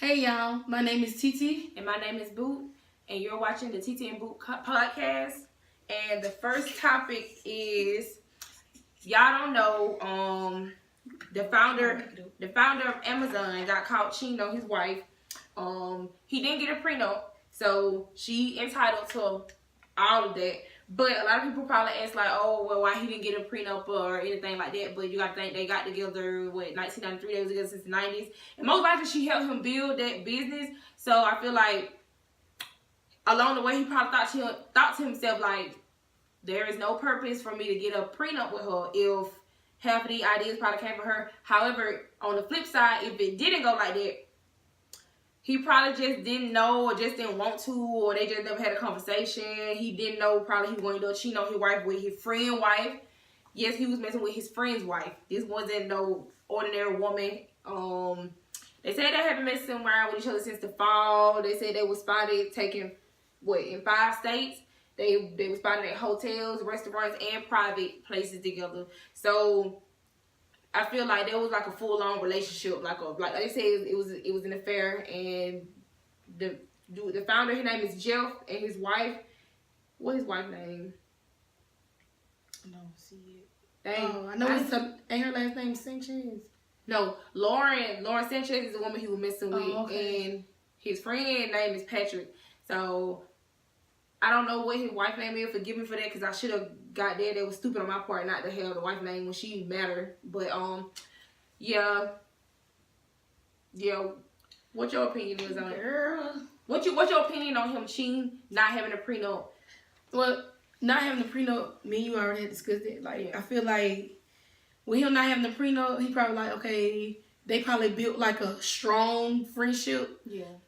Hey y'all, my name is Titi. And my name is Boot, and you're watching the Titi and Boot podcast. And the first topic is, y'all don't know, the founder of Amazon got caught cheating on his wife. He didn't get a prenup, so she entitled to all of that. But a lot of people probably ask like, oh, well, why he didn't get a prenup or anything like that. But you got to think they got together, 1993, they was together since the 90s. And most likely she helped him build that business. So I feel like along the way, he probably thought to himself, like, there is no purpose for me to get a prenup with her if half of the ideas probably came from her. However, on the flip side, if it didn't go like that, he probably just didn't know or just didn't want to, or they just never had a conversation. He didn't know probably he wanted to cheat on his wife with his friend's wife. Yes, he was messing with his friend's wife. This wasn't no ordinary woman. They said they had been messing around with each other since the fall. They said they were spotted taking, in 5 states. They were spotted at hotels, restaurants, and private places together. So I feel like there was like a full-on relationship, like they said, it was an affair. And the founder, his name is Jeff, and his wife, what's his wife's name? I don't see it. I know ain't her last name Sanchez? No, Lauren Sanchez is the woman he was messing with, okay. And his friend name is Patrick. So I don't know what his wife's name is. Forgive me for that, because I should have got there. That was stupid on my part not to have the wife's name when she mattered. But yeah. What your opinion is on it? Girl, What's your opinion on him cheating, not having a prenup? well, not having a prenup, me and you already had discussed it. Like, Yeah. I feel like with him not having a prenup, he probably like, okay, they probably built like a strong friendship,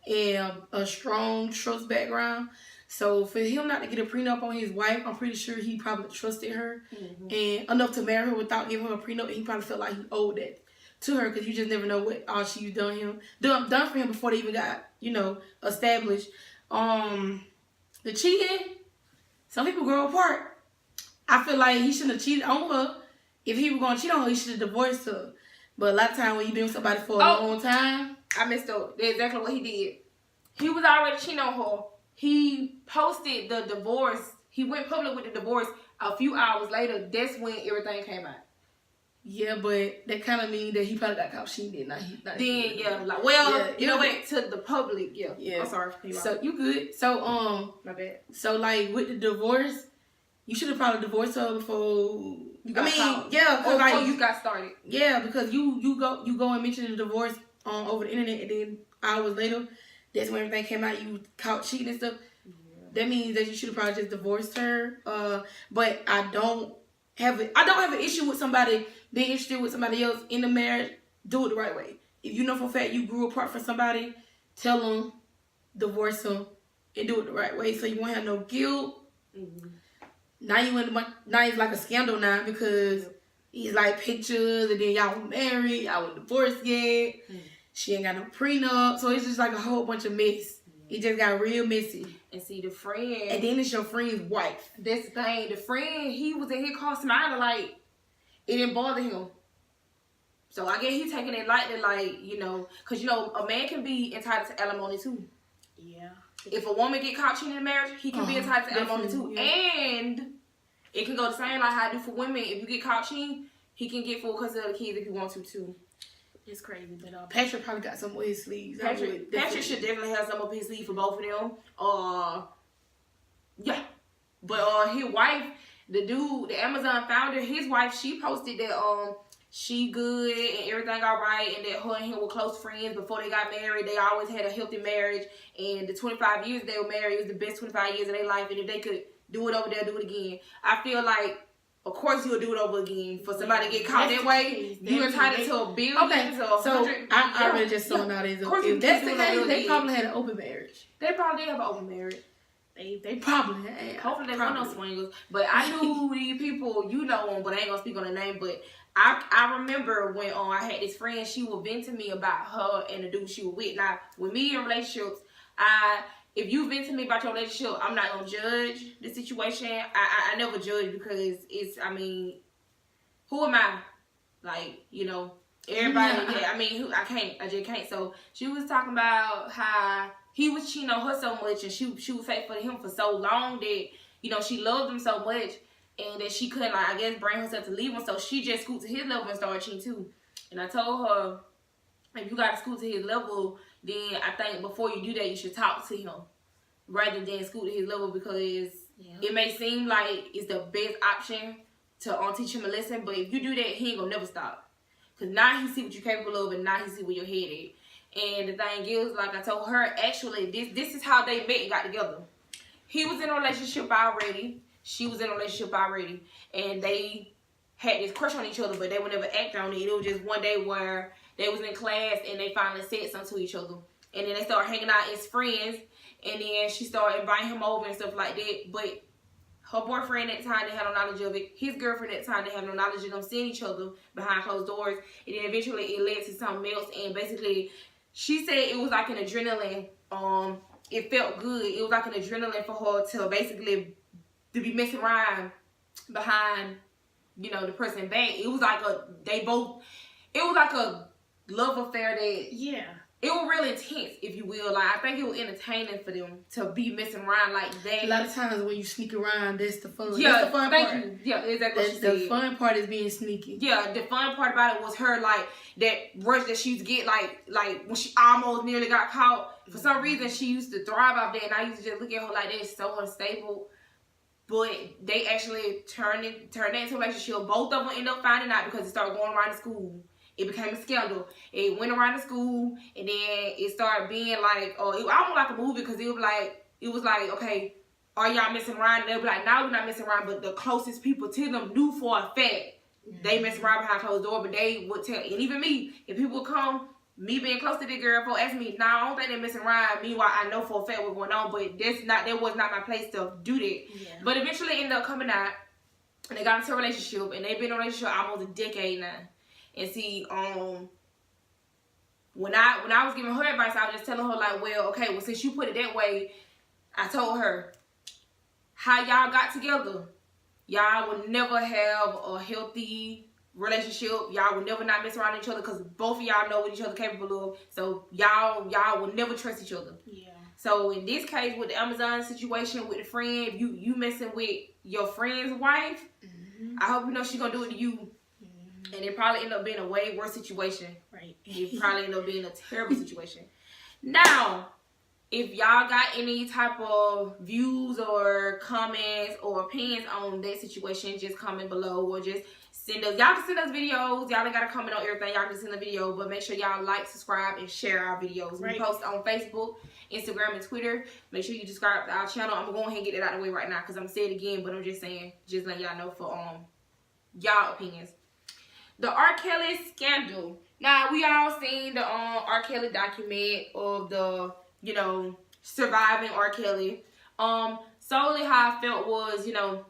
and a strong trust background. So for him not to get a prenup on his wife, I'm pretty sure he probably trusted her and enough to marry her without giving her a prenup. And he probably felt like he owed that to her, because you just never know what all she's done for him before they even got, established. The cheating, some people grow apart. I feel like he shouldn't have cheated on her. If he was gonna cheat on her, he should have divorced her. But a lot of times when you've been with somebody for a long time, I missed out. That's exactly what he did. He was already cheating on her. He posted the divorce. He went public with the divorce a few hours later. That's when everything came out. Yeah, but that kind of means that he probably got caught cheating. You know what? To the public, yeah. I'm sorry. So you good? So my bad. So like with the divorce, you should have probably divorced her before. You got caught. Yeah, or like you got started. Yeah, because you go and mention the divorce over the internet, and then hours later, that's when everything came out. You caught cheating and stuff. Yeah. That means that you should have probably just divorced her. But I don't have an issue with somebody being interested with somebody else in the marriage. Do it the right way. If you know for a fact you grew apart from somebody, tell them, divorce them, and do it the right way, so you won't have no guilt. Now it's like a scandal now, because he's like pictures, and then y'all were married, y'all were divorced yet. She ain't got no prenup, so it's just like a whole bunch of mess. It just got real messy. And see, the friend, and then it's your friend's wife. That's the thing. The friend, he was in his car smiling like it didn't bother him. So I guess he's taking it lightly, like, because a man can be entitled to alimony too. Yeah. If a woman get caught cheating in marriage, he can be entitled to alimony too. Yeah. And it can go the same like how I do for women. If you get caught cheating, he can get full custody of the kids if he wants to too. It's crazy, but Patrick probably got some of his sleeves. Patrick should definitely have some of his sleeves for both of them. Yeah. But his wife, the Amazon founder, his wife, she posted that she good and everything all right, and that her and him were close friends before they got married. They always had a healthy marriage, and the 25 years they were married, it was the best 25 years of their life. And if they could do it over there, do it again. I feel like, of course, you'll do it over again. For somebody to get caught that way, you're entitled to $1 billion. Okay, so I really just saw now if that's the case, they probably had an open marriage. They probably did have an open marriage. They probably had. Hopefully they weren't no swingers. But I knew these people, them, but I ain't gonna speak on their name. But I remember when I had this friend, she would vent to me about her and the dude she was with. Now, with me in relationships, if you vent to me about your relationship, I'm not gonna judge the situation. I never judge, because who am I? Like, Everybody, yeah, I just can't. So she was talking about how he was cheating on her so much, and she was faithful to him for so long that, you know, she loved him so much, and that she couldn't, like, I guess, bring herself to leave him. So she just scooped to his level and started cheating too. And I told her, if you got to scoot to his level, then I think before you do that, you should talk to him rather than scoot to his level, because it may seem like it's the best option to teach him a lesson, but if you do that, he ain't gonna never stop. Because now he see what you're capable of, and now he see where your head is. And the thing is, like I told her, actually, this is how they met and got together. He was in a relationship already. She was in a relationship already. And they had this crush on each other, but they would never act on it. It was just one day where they was in class and they finally said something to each other. And then they started hanging out as friends. And then she started inviting him over and stuff like that. But her boyfriend at the time didn't have no knowledge of it. His girlfriend at the time didn't have no knowledge of them seeing each other behind closed doors. And then eventually it led to something else. And basically, she said it was like an adrenaline. It felt good. It was like an adrenaline for her to basically to be messing around behind, you know, the person back. It was like it was like a love affair that, it was really intense, if you will. Like, I think it was entertaining for them to be messing around like that. A lot of times when you sneak around, that's the fun. Yeah, that's the fun part. You. Yeah, exactly what she The said. fun part is being sneaky. Yeah, the fun part about it was her, like, that rush that she used to get, like when she almost nearly got caught. For some reason, she used to thrive off that, and I used to just look at her like, they're so unstable. But they actually turned that into a relationship. Both of them ended up finding out because it started going around the school. It became a scandal. It went around the school, and then it started being like, it almost like a movie, because it was like, okay, are y'all messing around? And they'll be like, no, we're not messing around. But the closest people to them knew for a fact they mess around behind closed door, but they would tell. And even me, if people would come, me being close to the girl, folks ask me, I don't think they're messing around. Meanwhile, I know for a fact what's going on, but that was not my place to do that. Yeah. But eventually it ended up coming out, and they got into a relationship, and they've been in a relationship almost a decade now. And see, when I was giving her advice, I was just telling her, like, well, since you put it that way, I told her, how y'all got together, y'all would never have a healthy relationship. Y'all would never not mess around each other, because both of y'all know what each other capable of. So y'all will never trust each other. Yeah. So in this case, with the Amazon situation with the friend, you messing with your friend's wife, I hope you know she's gonna do it to you. And it probably end up being a way worse situation. Right. It probably end up being a terrible situation. Now, if y'all got any type of views or comments or opinions on that situation, just comment below, or just send us. Y'all can send us videos. Y'all ain't got to comment on everything. Y'all can send a video, but make sure y'all like, subscribe, and share our videos. Right. We post on Facebook, Instagram, and Twitter. Make sure you subscribe to our channel. I'm going to go ahead and get it out of the way right now, because I'm going to say it again, but I'm just saying, just letting y'all know for y'all opinions. The R. Kelly scandal. Now, we all seen the R. Kelly document of the, you know, surviving R. Kelly. Solely how I felt was, you know,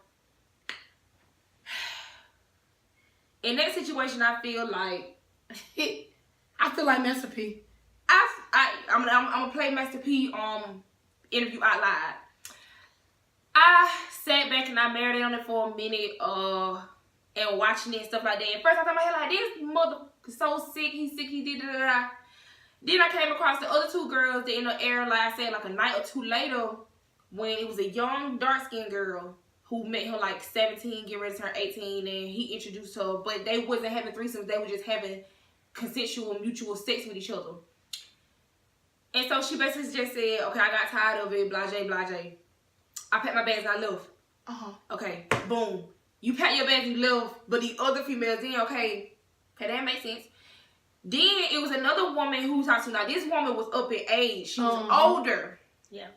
in that situation, I feel like Master P. I'm gonna play Master P interview out loud. I sat back and I marinated on it for a minute, and watching it and stuff like that. At first, I thought in my head, like, this mother is so sick. He's sick. He did da. Then I came across the other two girls that in the air, like I said, like a night or two later, when it was a young, dark-skinned girl who met her like 17, getting ready to turn 18, and he introduced her. But they wasn't having threesomes. They were just having consensual, mutual sex with each other. And so she basically just said, okay, I got tired of it, blase, blase. I packed my bags and I left. Okay, boom. You pack your bags and you left, but the other females, then, okay, that makes sense. Then it was another woman who talked to. Now, this woman was up in age. She was older. Yeah.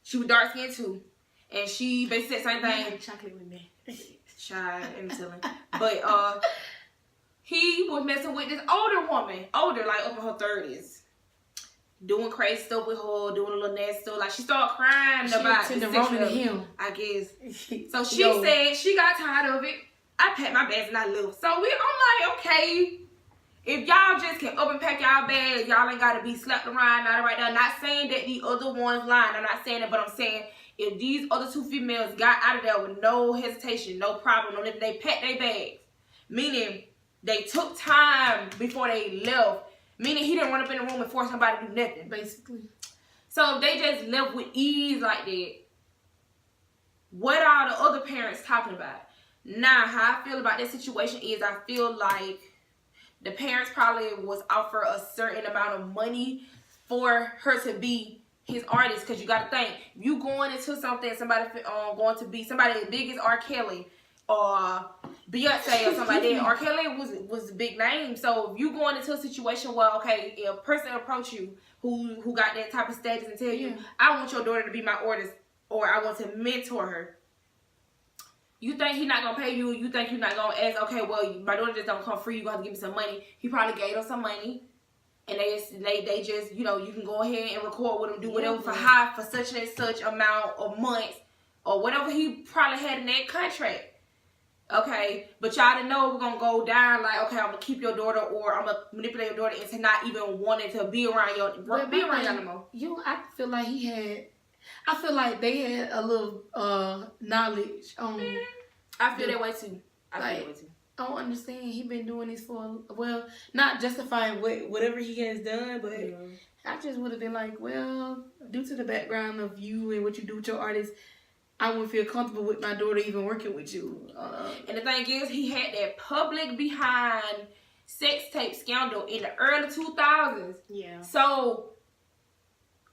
She was dark skinned too. And she basically said the same thing. Chocolate with me. Child, let me tell him. But he was messing with this older woman. Older, like up in her 30s. Doing crazy stuff with her, doing a little nasty stuff. Like, she started crying about the to him, I guess. So she said she got tired of it. I packed my bags and I left. So I'm like, okay, if y'all just can up and pack y'all bags, y'all ain't got to be slapped around now right now. Not saying that the other one's lying. I'm not saying that, but I'm saying if these other two females got out of there with no hesitation, no problem, no, they packed their bags, meaning They took time before they left, meaning he didn't run up in the room and force somebody to do nothing. Basically. So if they just left with ease like that, what are the other parents talking about? Now, how I feel about this situation is I feel like the parents probably was offered a certain amount of money for her to be his artist. Because you got to think, you going into something, somebody going to be somebody as big as R. Kelly or Beyonce or somebody like that. R. Kelly was a big name. So if you going into a situation where, okay, if a person approach you who got that type of status and tell you, I want your daughter to be my artist or I want to mentor her. You think he's not going to pay you? You think you're not going to ask, okay, well, my daughter just don't come free. You're going to give me some money. He probably gave her some money. And they just, you know, you can go ahead and record with him, do whatever for such and such amount of months or whatever he probably had in that contract. Okay, but y'all didn't know we're going to go down like, okay, I'm going to keep your daughter or I'm going to manipulate your daughter into not even wanting to be around your, be around y'all no more. I feel like I feel like they had a little knowledge on. I feel that way too. I don't understand. He been doing this for not justifying whatever he has done, but I just would have been like, well, due to the background of you and what you do with your artists, I wouldn't feel comfortable with my daughter even working with you. And the thing is, he had that public behind sex tape scandal in the early 2000s. Yeah. So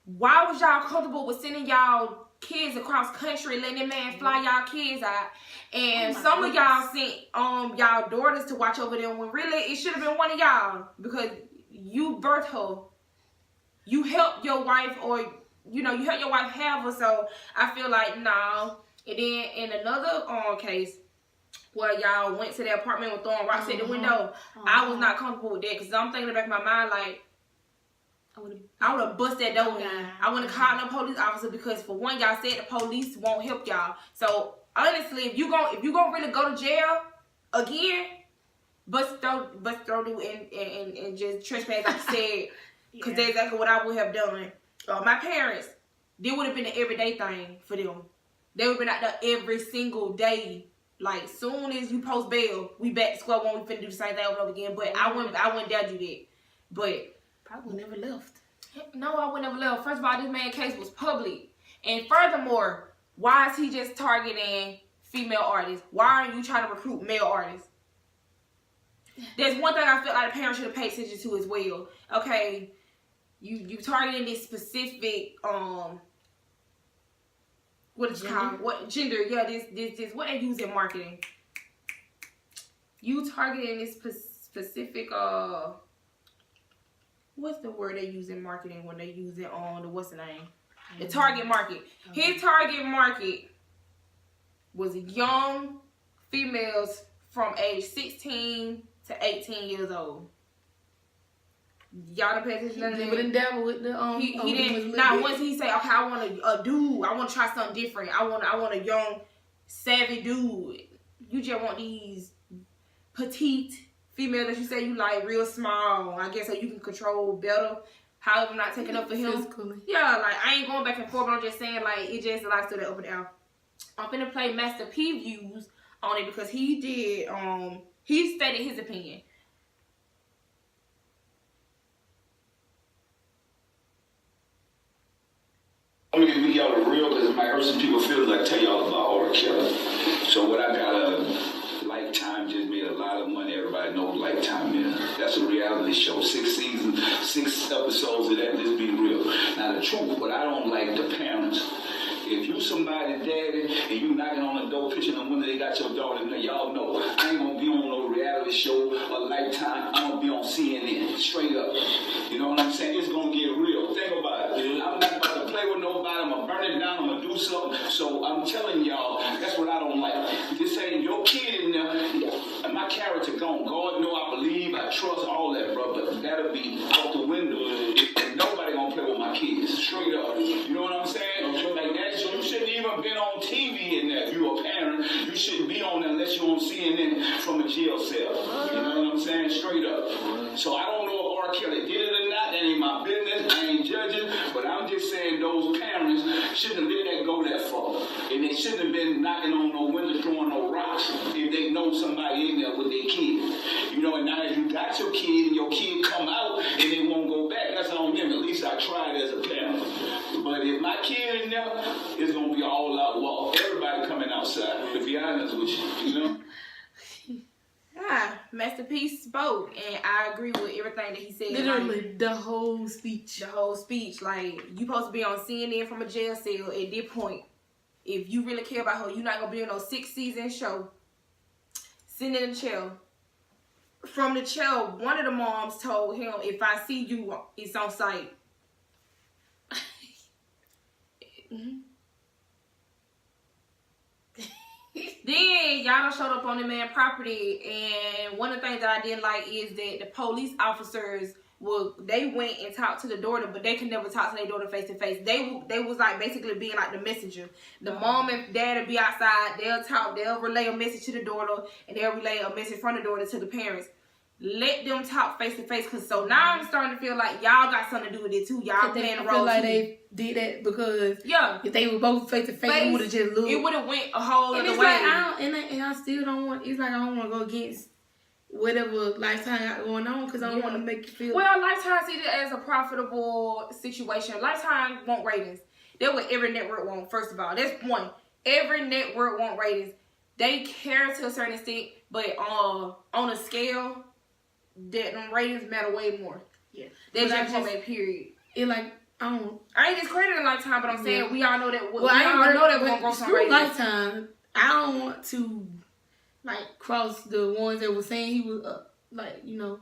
why was y'all comfortable with sending y'all kids across country, letting that man fly y'all kids out? And some of y'all sent y'all daughters to watch over them when really it should have been one of y'all because you birthed her. You helped your wife or, you know, you helped your wife have her. So I feel like, no. And then in another case where y'all went to their apartment with throwing rocks at the window, I was not comfortable with that because I'm thinking in the back of my mind like, I would have bust that door down. I wouldn't call no police officer because for one, y'all said the police won't help y'all. So honestly, if you gonna really go to jail again, bust throw and just trespass like you said, because that's exactly what I would have done. My parents, they would have been an everyday thing for them. They would have been out there every single day. Like soon as you post bail, we back to square one. We finna do the same thing over and over again. But I wouldn't dare do that. But probably never left. No, I would never left. First of all, this man's case was public. And furthermore, why is he just targeting female artists? Why aren't you trying to recruit male artists? There's one thing I feel like the parents should have paid attention to as well. Okay, you targeting this specific what is it called? What gender? Yeah, this what they use in marketing. You targeting this specific what's the word they use in marketing when they use it on the what's the name? The target market. His target market was young females from age 16 to 18 years old. Y'all done pay attention to that? He didn't dabble with the he didn't. Not once he say, okay, I want a dude. I want to try something different. I want a young, savvy dude. You just want these petite female that you say you like real small, I guess, so you can control better. However, I'm not taking up for him. Physically. Yeah, like I ain't going back and forth, but I'm just saying like it just a lot to that up and down. I'm finna play Master P views on it because he did he stated his opinion. I'm gonna give y'all the real because it might hurt some people's feelings. I tell y'all about R. Kelly. So what I got Lifetime just made a lot of money. Everybody knows Lifetime is. That's a reality show. 6 seasons, 6 episodes of that. Just be real. Now the truth, what I don't like the parents. If you somebody's daddy and you knocking on the door, pitching them when they got your daughter in there, y'all know I ain't gonna be on no reality show or Lifetime. I'm gonna be on CNN, straight up. You know what I'm saying? It's gonna get real. Think about it. I'm not about to play with nobody. I'm gonna burn it down. I'm gonna do something. So I'm telling y'all, that's what I don't like. This ain't your kid in there. And my character gone. God know I believe, I trust all that, bro. But that'll be out the window. And nobody gonna play with my kids. Straight up. You know what I'm saying? Like that. So you shouldn't even been on TV in there. If you're a parent, you shouldn't be on there unless you're on CNN from a jail cell. You know what I'm saying? Straight up. So I don't know if R. Kelly did it or not. That ain't my business. I ain't judging. But I'm just saying those parents shouldn't have let that go that far. And they shouldn't have been knocking on no windows, throwing no rocks if they know somebody in there with their kid. You know, and now if you got your kid and your kid come out and they won't go back, that's on them. At least I tried as a parent. But if my kid in there, it's going to be all out wall. Everybody coming outside, to be honest with you, you know? Masterpiece spoke, and I agree with everything that he said. Literally, like, the whole speech. The whole speech. Like, you supposed to be on CNN from a jail cell at this point. If you really care about her, you're not going to be on no 6-season show. Sitting in the chair. From the chair, one of the moms told him, if I see you, it's on sight. Then y'all done showed up on the man's property, and one of the things that I didn't like is that the police officers they went and talked to the daughter, but they could never talk to their daughter face to face. They was like basically being like the messenger. The mom and dad would be outside, they'll talk, they'll relay a message to the daughter, and they'll relay a message from the daughter to the parents. Let them talk face to face, cause so now I'm starting to feel like y'all got something to do with it too. Y'all playing a role. I feel like they did that because if they were both face to face, it would have just looked. It would have went a whole other way. Like I still don't want. It's like I don't want to go against whatever Lifetime got going on because I don't want to make you feel. Well, Lifetime sees it as a profitable situation. Lifetime want ratings. That's what every network want. First of all, that's one. Every network want ratings. They care to a certain extent, but on a scale, that them ratings matter way more. Yeah, they just want that period. It like I ain't discrediting Lifetime, but I'm saying we all know that. Well, I all know that we're gonna grow some ratings. Lifetime. I don't want to like cross the ones that were saying he was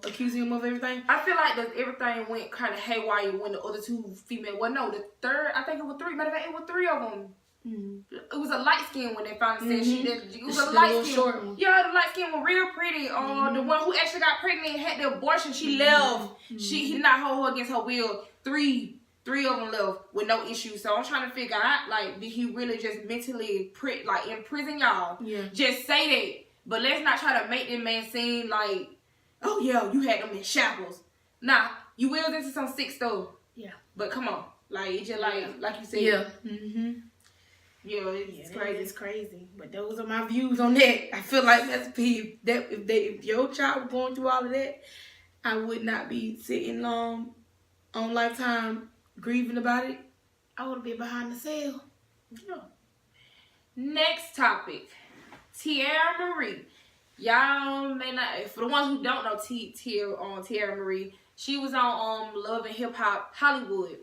accusing him of everything. I feel like that everything went kind of haywire when the other two female. Well, no, the third. I think it was 3. Matter of fact, it was 3 of them. Mm-hmm. It was a light skin when they finally said she did. It was a light skin. Short one. Yeah, the light skin was real pretty. The one who actually got pregnant and had the abortion, she left. Mm-hmm. He did not hold her against her will. 3 of them left with no issues. So I'm trying to figure out, like, did he really just mentally imprison y'all? Yeah. Just say that, but let's not try to make this man seem like, oh yeah, you had them in shackles. Nah, you was into some sick stuff. Yeah. But come on, like it just like you said. Yeah. Mm-hmm. Yeah, it's crazy. It's crazy. But those are my views on that. I feel like that's if your child was going through all of that, I would not be sitting on Lifetime grieving about it. I would be behind the cell. Yeah. Next topic, Tierra Marie. Y'all may not, for the ones who don't know Tierra Marie, she was on Love and Hip Hop Hollywood.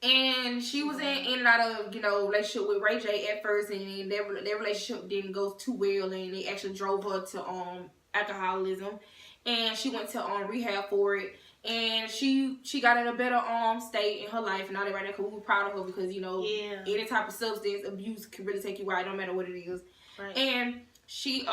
And she was in and out of, relationship with Ray J at first, and their relationship didn't go too well, and it actually drove her to alcoholism, and she went to rehab for it, and she got in a better state in her life, and all that right now, because we were proud of her, because any type of substance abuse can really take you out, no matter what it is. Right. And she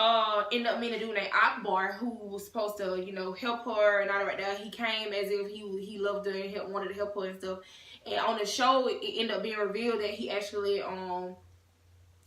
ended up meeting a dude named Akbar, who was supposed to help her and all that right there. He came as if he loved her and wanted to help her and stuff. And on the show, it ended up being revealed that he actually,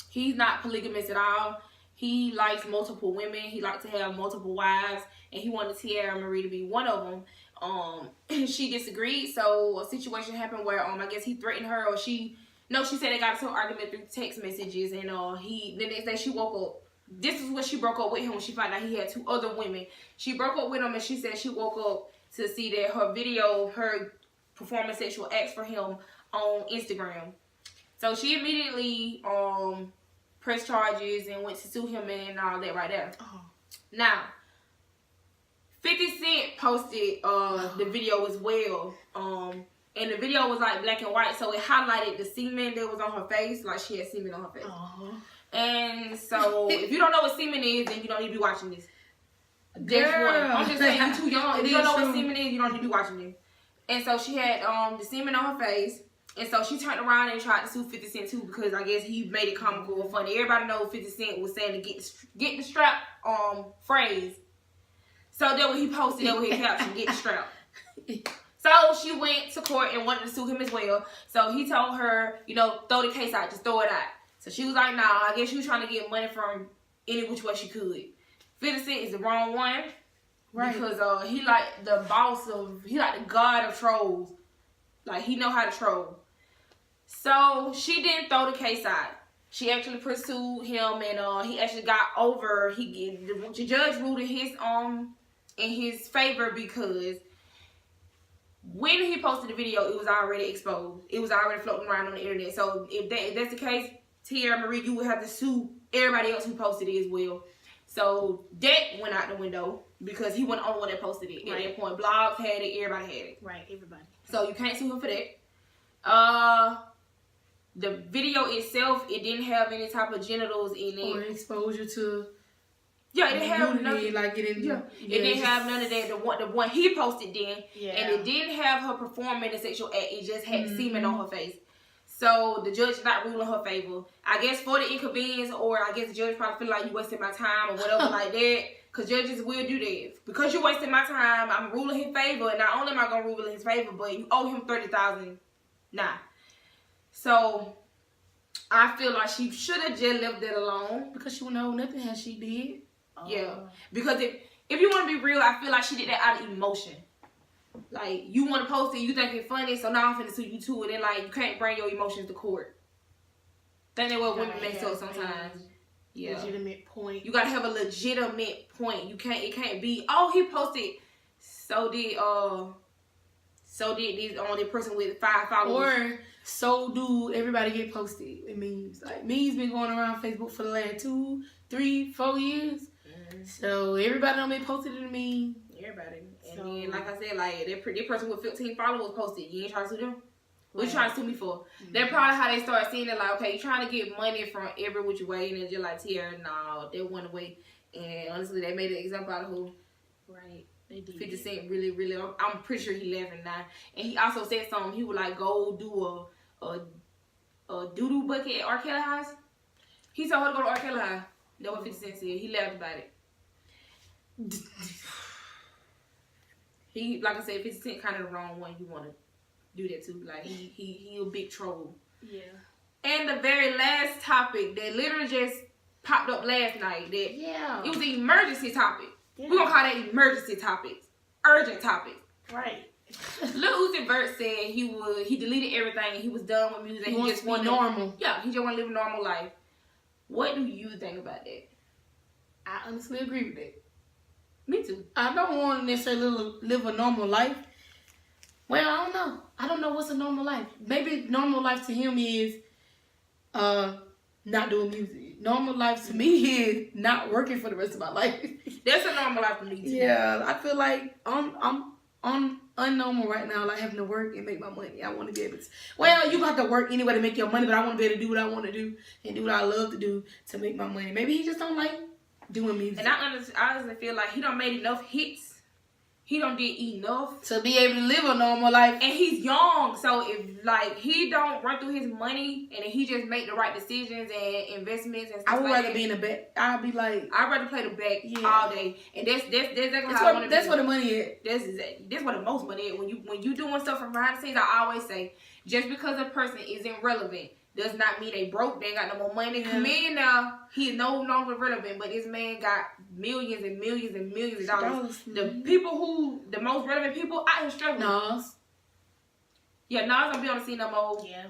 he's not polygamous at all. He likes multiple women. He likes to have multiple wives. And he wanted Tierra Marie to be one of them. She disagreed. So a situation happened where, I guess he threatened her, or she said they got into an argument through text messages. And the next day she woke up. This is when she broke up with him, when she found out he had 2 other women. She broke up with him, and she said she woke up to see that her performing sexual acts for him on Instagram. So she immediately pressed charges and went to sue him and all that right there. Oh. Now, 50 Cent posted the video as well. And the video was like black and white, so it highlighted the semen that was on her face, like she had semen on her face. Uh-huh. And so, if you don't know what semen is, then you don't need to be watching this. That's one. I'm just saying, you're too young. If you don't know what semen is, you don't need to be watching this. And so she had the semen on her face. And so she turned around and tried to sue 50 Cent too, because I guess he made it comical or funny. Everybody knows 50 Cent was saying to get the strap phrase. So that when he posted, that when he captioned, get the strap. So she went to court and wanted to sue him as well. So he told her, throw the case out, just throw it out. So she was like, nah, I guess she was trying to get money from any which way she could. 50 Cent is the wrong one. Right. Because he like the god of trolls. Like, he know how to troll. So she didn't throw the case out. She actually pursued him, and he actually got over. The judge ruled in his favor because when he posted the video, it was already exposed. It was already floating around on the internet. So if that's the case, Tierra Marie, you would have to sue everybody else who posted it as well. So that went out the window because he wasn't the only one that posted it. At that point, blogs had it, everybody had it. Right, everybody. So you can't sue him for that. The video itself, it didn't have any type of genitals in it. Or exposure to. Yeah, it didn't have nudity, nothing. like it didn't have none of that. The one he posted then, Yeah. and it didn't have her performing a sexual act. It just had semen on her face. So the judge is not ruling in her favor. I guess for the inconvenience, or I guess the judge probably feel like you wasted my time or whatever like that. Because judges will do that. Because you wasted my time, I'm ruling his favor. And not only am I going to rule in his favor, but you owe him $30,000 now. So I feel like she should have just left that alone. Because she wouldn't know nothing as she did. Yeah. Because if you want to be real, I feel like she did that out of emotion. Like, you want to post it, you think it's funny, so now I'm finna sue you too. And then, like, you can't bring your emotions to court. Think that's what women mess up sometimes. Yeah. Legitimate point. You gotta have a legitimate point. It can't be, oh, he posted, so did this only person with 5 followers. Or so do everybody get posted in memes. Like, memes been going around Facebook for the last 2, 3, 4 years. So everybody done been posted in a meme. Everybody. And then, like I said, like, that person with 15 followers posted. You ain't trying to sue them? What you trying to sue me for? That's probably how they start seeing it. Like, okay, you trying to get money from every which way, and then just like, Tierra, no, they went away. And honestly, they made an example out of who? Right. They did. 50 Cent really, really, I'm pretty sure he laughing now. And he also said something. He would like go do a doo-doo bucket at R. Kelly house. He told her to go to R. Kelly house. That's what 50 Cent said. He laughed about it. He, like I said, 50 Cent kind of the wrong one you want to do that to. Like, he a big troll. Yeah. And the very last topic that literally just popped up last night, that it was an emergency topic. Yeah. We're gonna call that emergency topics, urgent topics. Right. Lil Uzi Vert said he deleted everything and he was done with music. He just want normal. Yeah, he just want to live a normal life. What do you think about that? I honestly agree with that. Me too. I don't want to necessarily live a normal life. Well, I don't know. I don't know what's a normal life. Maybe normal life to him is not doing music. Normal life to me is not working for the rest of my life. That's a normal life to me too. Yeah, I feel like I'm unnormal right now, like having to work and make my money. I want to be able to. Well, you got to work anyway to make your money, but I want to be able to do what I want to do and do what I love to do to make my money. Maybe he just don't like doing music. And I honestly feel like he don't made enough hits. He don't did enough to be able to live a normal life. And he's young, so if like he don't run through his money and he just make the right decisions and investments and stuff I would like rather be in the back. I'd be like, I'd rather play the back all day. And that's exactly how I want to. That's where the money is. That's where the most money is. When you doing stuff from behind the scenes, I always say, just because a person isn't relevant does not mean they broke. They ain't got no more money. Comedian now, he is no longer relevant, but this man got millions and millions and millions of dollars. The most relevant people out here struggling. Nas. Yeah, Nas don't be on the scene no more. Yeah.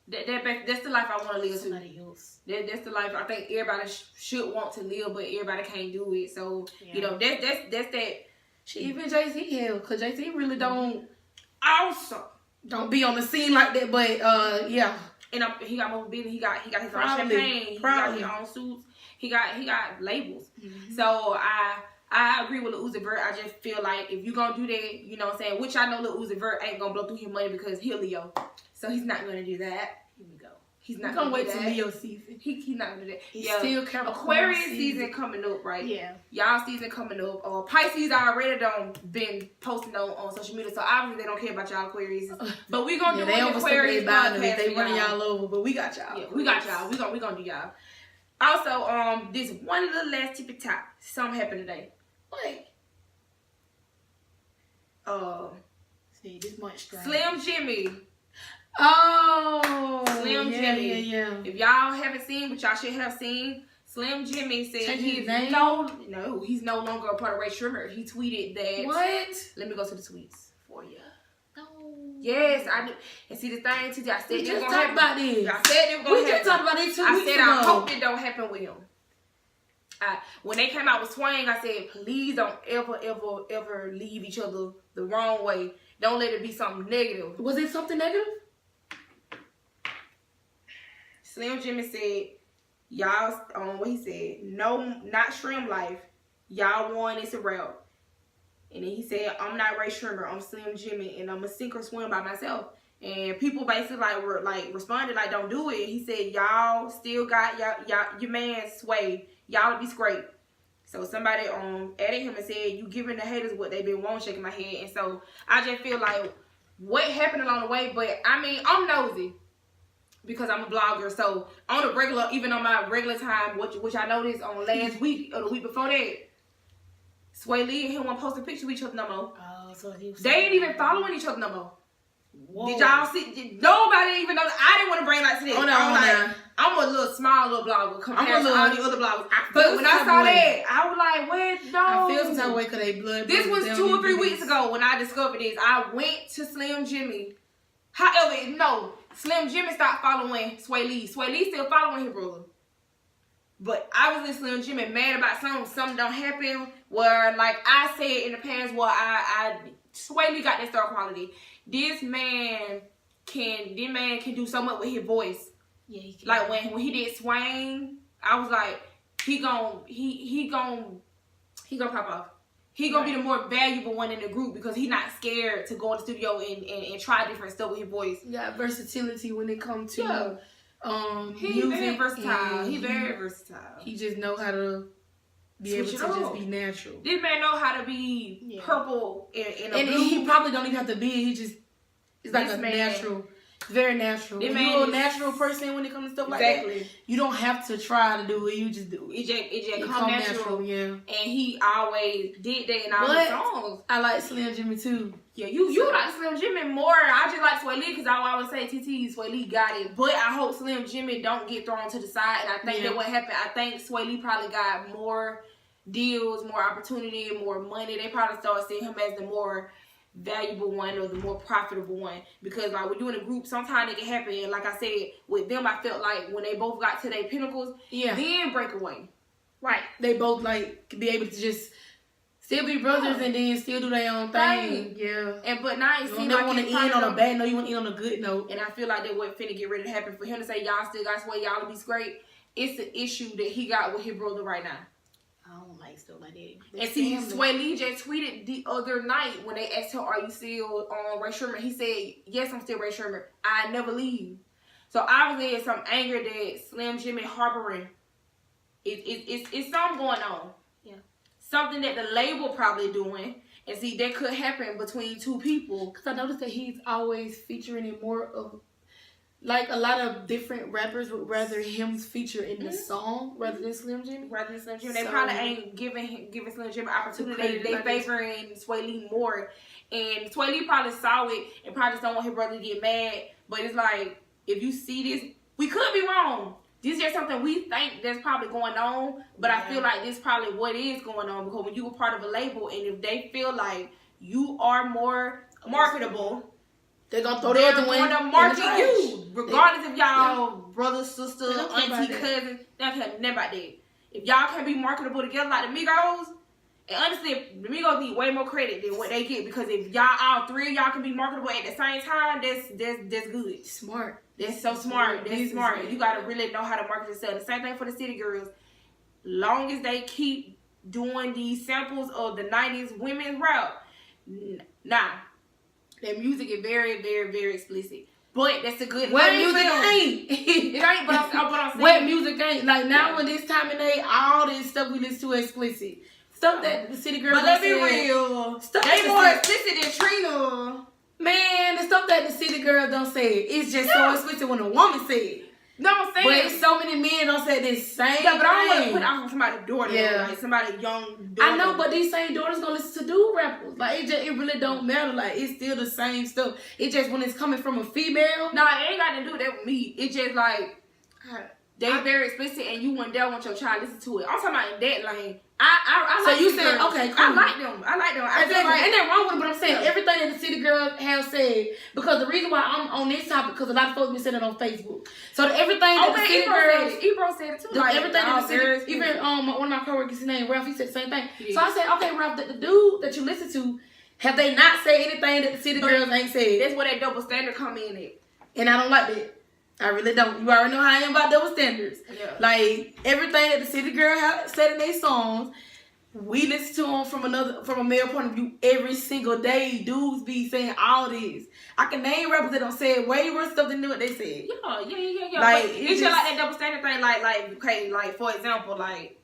That's the life I want to live Somebody else. That's the life I think everybody should want to live, but everybody can't do it. So, you know, that's that. Even Jay-Z hell, because Jay-Z really don't be on the scene like that, but yeah. And he got more business. He got his own champagne. He got his own suits. He got labels. Mm-hmm. So I agree with Lil Uzi Vert. I just feel like if you gonna do that, you know what I'm saying, which I know Lil Uzi Vert ain't gonna blow through his money because he's Leo. So he's not gonna do that. Here we go. He's not gonna wait till Leo season. He's not gonna do that. He's still Aquarius season coming up, right? Yeah. Y'all season coming up. Pisces already done been posting on social media, so obviously they don't care about y'all Aquarius. But we gonna do an Aquarius podcast. They running y'all over, but we got y'all. Yeah, we got y'all. We gonna do y'all. Also, this one little last tippy top. Something happened today. What? See, this much strange. Slim Jimmy. Oh, Slim Jimmy. Yeah. If y'all haven't seen, which y'all should have seen, Slim Jimmy said he's he's no longer a part of Ray Shrimmer. He tweeted that. What? Let me go to the tweets for you. No. Yes, I do. And see the thing, TT, I said We it just was talked gonna happen. about this. I said it was gonna We happen. just talked about it 2 I weeks said ago. I hope it don't happen with him. When they came out with Swang, I said, please don't ever leave each other the wrong way. Don't let it be something negative. Was it something negative? Slim Jimmy said, y'all, what he said, no, not Shrimp Life. Y'all won, it's a wrap. And then he said, I'm not Ray Shrimmer, I'm Slim Jimmy, and I'm a sink or swim by myself. And people basically were responded like, don't do it. He said, y'all still got y'all your man Sway. Y'all be straight. So somebody added him and said, you giving the haters what they been wanting, shaking my head. And so I just feel like what happened along the way, but I mean, I'm nosy because I'm a blogger. So on the regular, even on my regular time, which I noticed on last week or the week before that, Sway Lee and him won't post a picture with each other no more. Oh, so he was They ain't even following each other no more. Whoa. Did y'all see? Nobody even know. I didn't want to bring light to this. Oh, no, I'm a little small little blogger compared to all the other bloggers. feel But when I some saw way. that, I was like, what? No. I feel some type of way because they blood. This was brothers, 2 or 3 they weeks ago when I discovered this. I went to Slim Jimmy. However, no. Slim Jimmy stopped following Sway Lee. Sway Lee still following his brother. But I was in Slim Jimmy mad about something don't happen where, like I said in the past, where Sway Lee got that star quality. This man can do so much with his voice. Yeah, he can. Like when he did Swang, I was like, he gon' pop off. He gonna be the more valuable one in the group because he's not scared to go in the studio and try different stuff with his voice. got versatility when it comes to He music. very versatile. and He very versatile. He just know how to be able to Switch it just up. be natural. This man know how to be purple in a And blue. he probably don't even have to be. He just it's like This a man- natural, very natural. This When man you're a is- natural person when it comes to stuff like Exactly. that, you don't have to try to do it. You just do it. It just It come natural. yeah. And he always did that in all But- his songs. I like Slim Jimmy too. Yeah, you like Slim Jimmy more. I just like Sway Lee because I always say TT, Sway Lee got it. But I hope Slim Jimmy don't get thrown to the side. And I think that what happened, I think Sway Lee probably got more deals, more opportunity, more money. They probably start seeing him as the more valuable one or the more profitable one. Because like when you're in a group, sometimes it can happen. And like I said, with them, I felt like when they both got to their pinnacles, then break away. Right. They both like be able to just still be brothers and then still do their own thing. Right. Yeah. And but now it You seems don't never like want to it's end on a probably- bad note. You want to end on a good note. And I feel like that what finna get ready to happen for him to say y'all still got Sway, y'all be great. It's the issue that he got with his brother right now. I don't like stuff like that. And see, Sway Lee just tweeted the other night when they asked him, "Are you still on Ray Sherman?" He said, "Yes, I'm still Ray Sherman. I never leave." So obviously, there's some anger that Slim Jimmy harboring. It's something going on. Yeah. Something that the label probably doing. And see, that could happen between two people. Because I noticed that he's always featuring in more of, like a lot of different rappers would rather him feature in the song rather than Slim Jimmy. Rather than Slim Jimmy, they So- probably ain't giving Slim Jimmy opportunity. credit They like this. favoring Sway Lee more, and Sway Lee probably saw it and probably just don't want his brother to get mad. But it's like, if you see this, we could be wrong. This is just something we think that's probably going on, but I feel like this probably what is going on because when you were part of a label and if they feel like you are more marketable, They're going to throw they're the other one going to in the market trash. you, regardless if y'all brother, sister, They don't care about auntie, that. cousin. They don't care nothing about that. If y'all can be marketable together like the Migos, and honestly, the Migos need way more credit than what they get because if y'all all three of y'all can be marketable at the same time, that's good. Smart. That's so smart. That's Business, smart. man. You gotta really know how to market yourself. The same thing for the City Girls. Long as they keep doing these samples of the 90s women's rap, nah, their music is very, very, very explicit. But that's a good Wet lane music for them. ain't. It ain't, but I'm saying. Wet music ain't. Like now when this time of day, all this stuff we listen to is explicit. Stuff that the City Girls But let's be said- real. Stuff They that more the explicit than Trina. Man, the stuff that the City Girls don't say, it's just so explicit when a woman say it. No, I'm saying. But it's so many men don't say this same yeah, but I don't want to thing. put out somebody's daughter. Yeah. Like somebody young daughter. I know, but these same daughters gonna listen to dude rappers. Like it really don't matter. Like it's still the same stuff. It just when it's coming from a female. No, it ain't got to do that with me. It's just like they very explicit and you and Dell want your child to listen to it. I'm talking about in that lane. I So like you City said, Girls. okay, I cool. like them. I feel Exactly. like Ain't that wrong with it? But I'm saying everything that the city girls have said, because the reason why I'm on this topic, because a lot of folks been saying it on Facebook. So everything that the city girls, Ebro said it too. the, Like, everything that the city, even one of my coworkers, his name Ralph, he said the same thing. So I said, okay, Ralph, the dude that you listen to, have they not said anything that the city girls ain't said? That's where that double standard come in at. And I don't like that. I really don't. You already know how I am about double standards. Yeah. Like everything that the city girl have said in their songs, we listen to them from a male point of view every single day. Dudes be saying all this. I can name rappers that don't say way worse stuff than what they said. Yeah. Like, But it's just like that double standard thing. Like, okay, like for example, like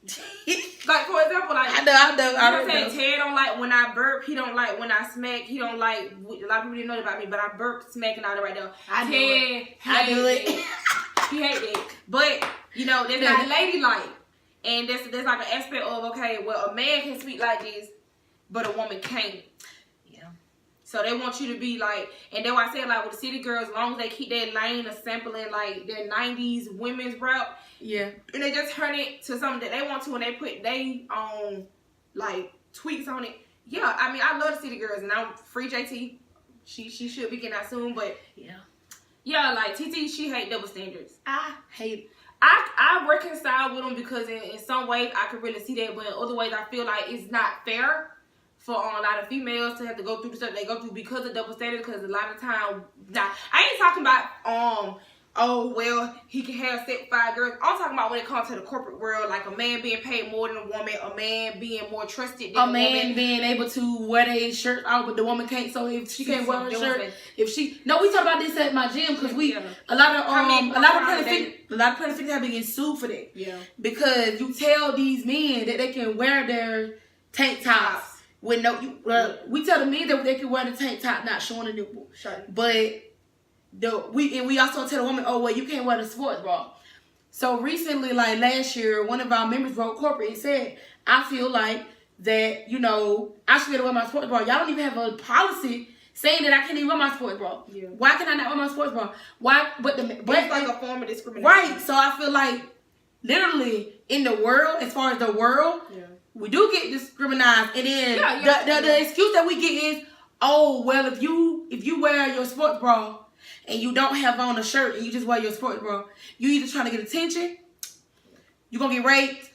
for example, like I know. You know what I'm saying? Ted don't like when I burp. He don't like when I smack. He don't like. A lot of people didn't know about me, but I burp, smacking out of right now. I do Ted, I do it. He hate that. But you know, that's not ladylike. And there's like an aspect of, okay, well, a man can speak like this, but a woman can't. Yeah. So they want you to be like, and then why I said like with the city girls, as long as they keep their lane of sampling like their 90s women's rap, Yeah. and they just turn it to something that they want to, and they put they like tweaks on it. Yeah, I mean I love the city girls, and I'm free JT. She should be getting out soon, but yeah, like TT, she hate double standards. I hate it. I reconcile with them because in some ways I could really see that, but in other ways I feel like it's not fair for a lot of females to have to go through the stuff they go through because of double standards. Because a lot of time, now I ain't talking about oh well he can have 5 girls. I'm talking about when it comes to the corporate world, like a man being paid more than a woman, a man being more trusted than A man woman. being able to wear their shirt out, but the woman can't. So if she can't wear her shirt, different. we talk about this at my gym because a lot of pregnant females have been getting sued for that. Yeah. Because you tell these men that they can wear their tank tops with we tell the men that they can wear the tank top not showing a nipple. Sure. But we also tell the woman, oh well, you can't wear the sports bra. So recently, like last year, one of our members wrote corporate and said, I feel like that, I should be able to wear my sports bra. Y'all don't even have a policy saying that I can't even wear my sports bra. Yeah. Why can I not wear my sports bra? Why? But it's like a form of discrimination. Right. So I feel like literally in the world, as far as the world, we do get discriminated. And then the excuse that we get is, oh well, if you wear your sports bra and you don't have on a shirt and you just wear your sports bra, you either trying to get attention, you're gonna get raped,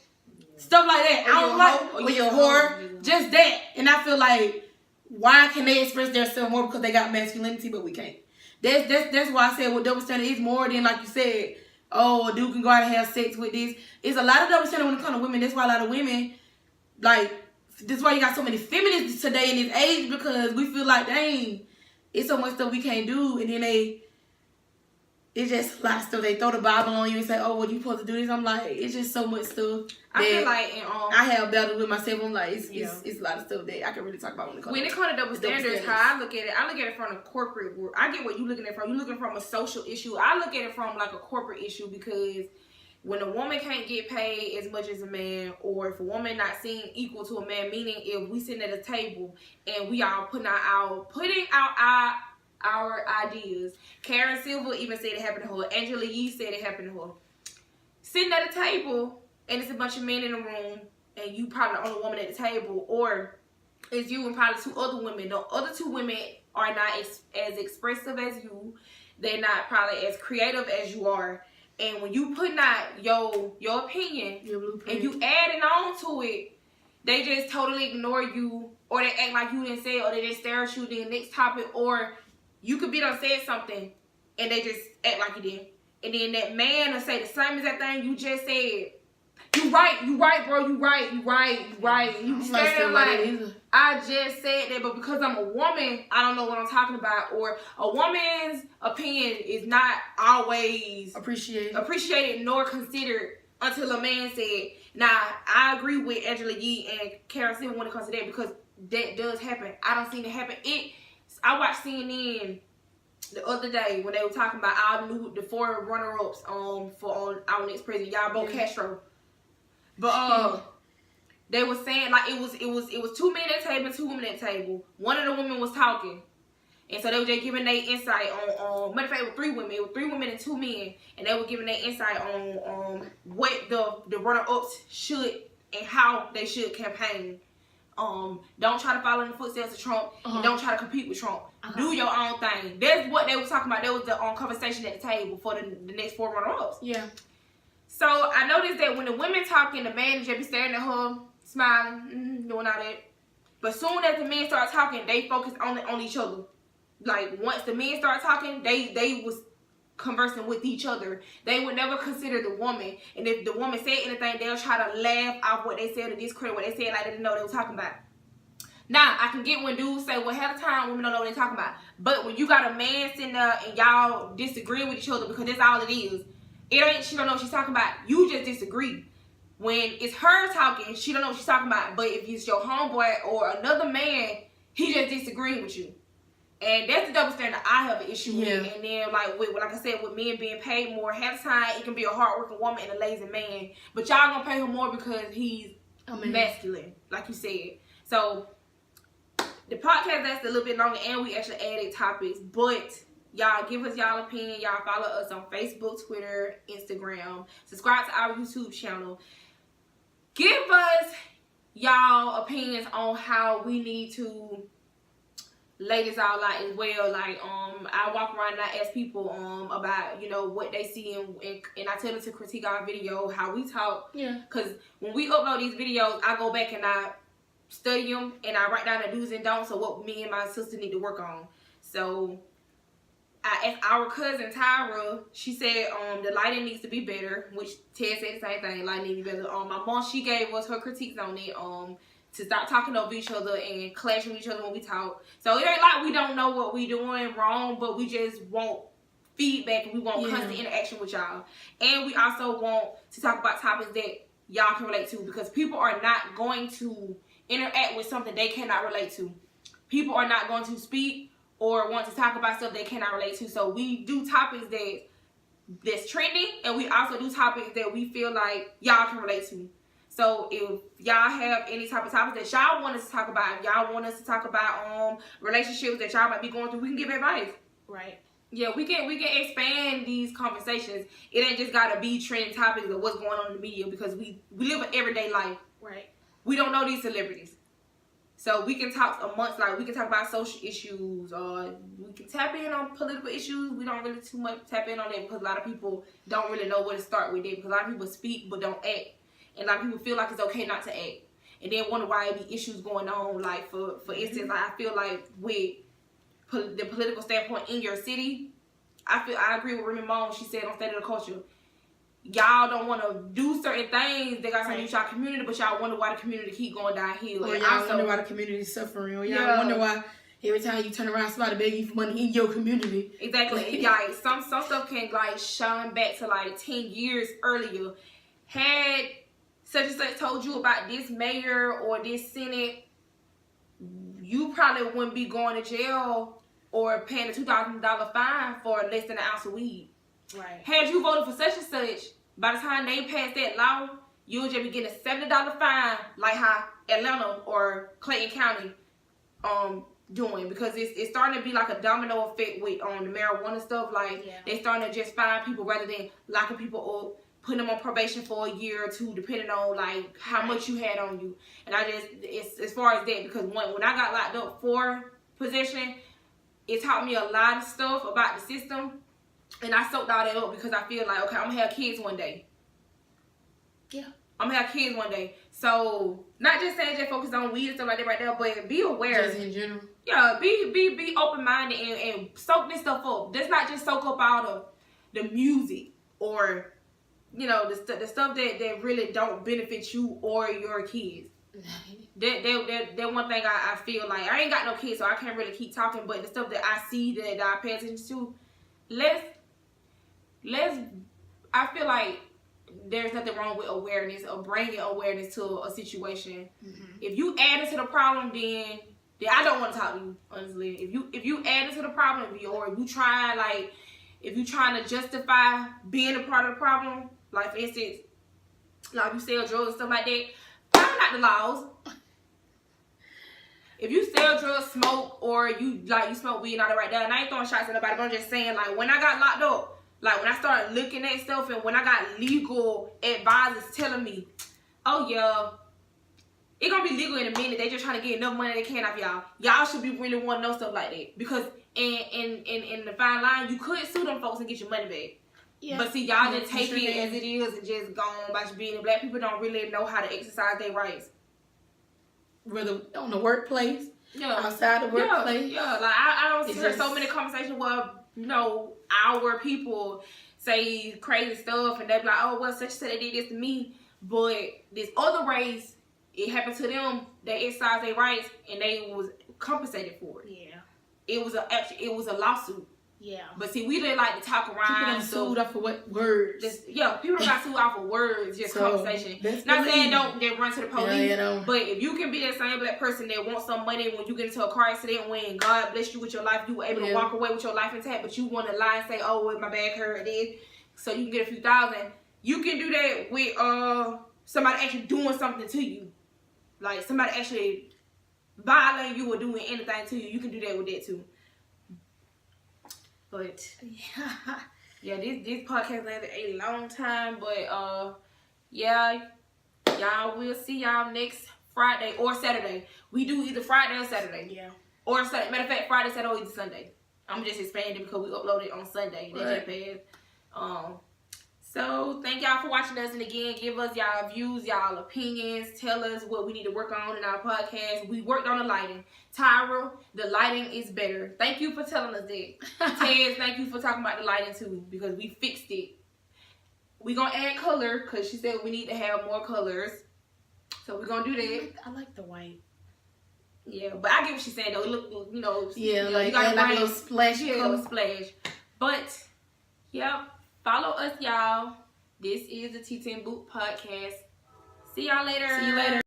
stuff like that. I don't like, or you're a whore, just that. And I feel like, why can they express themselves more because they got masculinity, but we can't? That's why I said what double standard is more than, like you said, oh, a dude can go out and have sex with this. It's a lot of double standard when it comes to women. That's why a lot of women, like, this is why you got so many feminists today in this age, because we feel like, dang, it's so much stuff we can't do. And then it's just a lot of stuff. They throw the Bible on you and say, oh, well, you supposed to do this. I'm like, it's just so much stuff. I feel like I have battles with myself. I'm like, it's a lot of stuff that I can really talk about when it comes to double standards. How I look at it from the corporate world. I get what you're looking at from. You're looking from a social issue. I look at it from like a corporate issue, because when a woman can't get paid as much as a man, or if a woman not seen equal to a man, meaning if we sitting at a table and we all putting out our ideas. Karen Silver even said it happened to her. Angela Yee said it happened to her. Sitting at a table and it's a bunch of men in the room and you probably the only woman at the table, or it's you and probably 2 other women. The other 2 women are not as expressive as you. They're not probably as creative as you are. And when you putting out your opinion and you adding on to it, they just totally ignore you, or they act like you didn't say it, or they just stare at you the next topic, or you could be done said something and they just act like you did. And then that man will say the same exact thing you just said. You right, bro, you right. You stand there like, I just said that, but because I'm a woman, I don't know what I'm talking about. Or a woman's opinion is not always appreciated nor considered until a man said. Now, I agree with Angela Yee and Karen Silver when it comes to that, because that does happen. I don't see it happen. I watched CNN the other day when they were talking about all the 4 runner-ups on our next president, Yabo Castro. But they were saying like it was 2 men at the table, 2 women at the table. One of the women was talking, and so they were just giving their insight on. Matter of fact, it was 3 women. It was 3 women and 2 men, and they were giving their insight on what the runner-ups should and how they should campaign. Don't try to follow in the footsteps of Trump, and don't try to compete with Trump. Do your own thing. That's what they were talking about. That was the conversation at the table for the next 4 runner-ups. Yeah. So I noticed that when the women talking, the man just be staring at her, smiling, doing all that. But soon as the men start talking, they focus on each other. Like once the men start talking, they was conversing with each other. They would never consider the woman. And if the woman said anything, they'll try to laugh off what they said or discredit what they said, like they didn't know what they were talking about. Now, I can get when dudes say, well, half the time women don't know what they're talking about. But when you got a man sitting there and y'all disagree with each other, because that's all it is. It ain't she don't know what she's talking about. You just disagree. When it's her talking, she don't know what she's talking about. But if it's your homeboy or another man, he just disagreeing with you. And that's the double standard I have an issue with. And then, like I said, with men being paid more, half the time it can be a hardworking woman and a lazy man. But y'all gonna pay him more because he's masculine, like you said. So the podcast lasted a little bit longer, and we actually added topics. But y'all give us y'all opinion. Y'all follow us on Facebook, Twitter, Instagram. Subscribe to our YouTube channel. Give us y'all opinions on how we need to lay this all out as well. Like I walk around and I ask people about, you know, what they see, and I tell them to critique our video, how we talk. Yeah. Because when we upload these videos, I go back and I study them and I write down the do's and don'ts of what me and my sister need to work on. So I asked our cousin Tyra, she said the lighting needs to be better, which Ted said the same thing, lighting needs to be better. My mom, she gave us her critiques on it, to stop talking over each other and clashing with each other when we talk. So it ain't like we don't know what we doing wrong, but we just want feedback and we want constant interaction with y'all. And we also want to talk about topics that y'all can relate to, because people are not going to interact with something they cannot relate to. People are not going to speak or want to talk about stuff they cannot relate to. So we do topics that's trending, and we also do topics that we feel like y'all can relate to. So if y'all have any type of topics that y'all want us to talk about, if y'all want us to talk about relationships that y'all might be going through, we can give advice. Right. Yeah, we can expand these conversations. It ain't just gotta be trending topics of what's going on in the media, because we live an everyday life. Right. We don't know these celebrities. So we can talk amongst, like, we can talk about social issues, or we can tap in on political issues. We don't really too much tap in on that, because a lot of people don't really know where to start with it, because a lot of people speak but don't act. And a lot of people feel like it's okay not to act, and then wonder why there be issues going on. Like for instance, like I feel like with the political standpoint in your city, I agree with Remy Ma when she said on State of the Culture, y'all don't want to do certain things that got something to do with y'all community, but y'all wonder why the community keep going downhill. Or y'all wonder why the community is suffering. Or y'all wonder why every time you turn around, somebody begging you for money in your community. Exactly. Like some stuff can like shine back to like 10 years earlier. Had such and such told you about this mayor or this senate, you probably wouldn't be going to jail or paying a $2,000 fine for less than an ounce of weed. Right. Had you voted for such and such, by the time they passed that law, you would just be getting a $70 fine, like how Atlanta or Clayton County doing, because it's starting to be like a domino effect with the marijuana stuff. Like they starting to just fine people rather than locking people up, putting them on probation for a year or two, depending on like how much you had on you. And it's as far as that, because when I got locked up for possession, it taught me a lot of stuff about the system, and I soaked all that up, because I feel like, okay, I'm gonna have kids one day. Yeah, I'm gonna have kids one day. So not just saying just focus on weed and stuff like that right there, but be aware. Just in general. Yeah, be open minded and soak this stuff up. Let's not just soak up all the music or, you know, the stuff that really don't benefit you or your kids. That one thing I feel like, I ain't got no kids, so I can't really keep talking, but the stuff that I see that I pay attention to, I feel like there's nothing wrong with awareness or bringing awareness to a situation. If you add it to the problem, then I don't want to talk to you, honestly. If you add it to the problem, or if you trying to justify being a part of the problem, like for instance, like you sell drugs and stuff like that, find out the laws. If you sell drugs, smoke, or you smoke weed and all that right there, and I ain't throwing shots at nobody, but I'm just saying, like, when I got locked up, like when I started looking at stuff and when I got legal advisors telling me, oh yeah, it gonna be legal in a minute. They just trying to get enough money they can off y'all. Y'all should be really want to know stuff like that, because in the fine line, you could sue them folks and get your money back. Yeah. But see, y'all just take it as it is and just go on about being. And black people don't really know how to exercise their rights. Whether on the workplace, Yeah, outside the workplace. Yeah. Like I don't It's hear just- so many conversations where our people say crazy stuff and they be like, oh well, such and such they did this to me, but this other race, it happened to them. They exercised their rights and they was compensated for it. Yeah. It was a lawsuit. Yeah. But see, we didn't like to talk People around. done sued off for what words? People got sued off of words, just So, conversation. that's Not the saying lead. don't they run to the police, Yeah, you know. but if you can be that same black person that wants some money when you get into a car accident, when God blessed you with your life, you were able to walk away with your life intact, but you want to lie and say, oh, well, my back hurt, this, so you can get a few thousand. You can do that with somebody actually doing something to you, like somebody actually violating you or doing anything to you. You can do that with that too. But yeah, this podcast lasted a long time, but yeah, y'all will see y'all next Friday or Saturday. We do either Friday or Saturday. Yeah. Or Sunday. Matter of fact, Friday, Saturday, or either Sunday. I'm just expanding because we uploaded on Sunday. That's Right. bad. So thank y'all for watching us, and again, give us y'all views, y'all opinions. Tell us what we need to work on in our podcast. We worked on the lighting. Tyra, the lighting is better. Thank you for telling us that. Tez, thank you for talking about the lighting too, because we fixed it. We gonna add color because she said we need to have more colors. So we're gonna do that. I like the white. Yeah, but I get what she's saying though. It look, Yeah, you like, gotta like a bring- little splash. yeah, a color. little splash. But yep, follow us, y'all. This is the T10 Boot Podcast. See y'all later. See you later.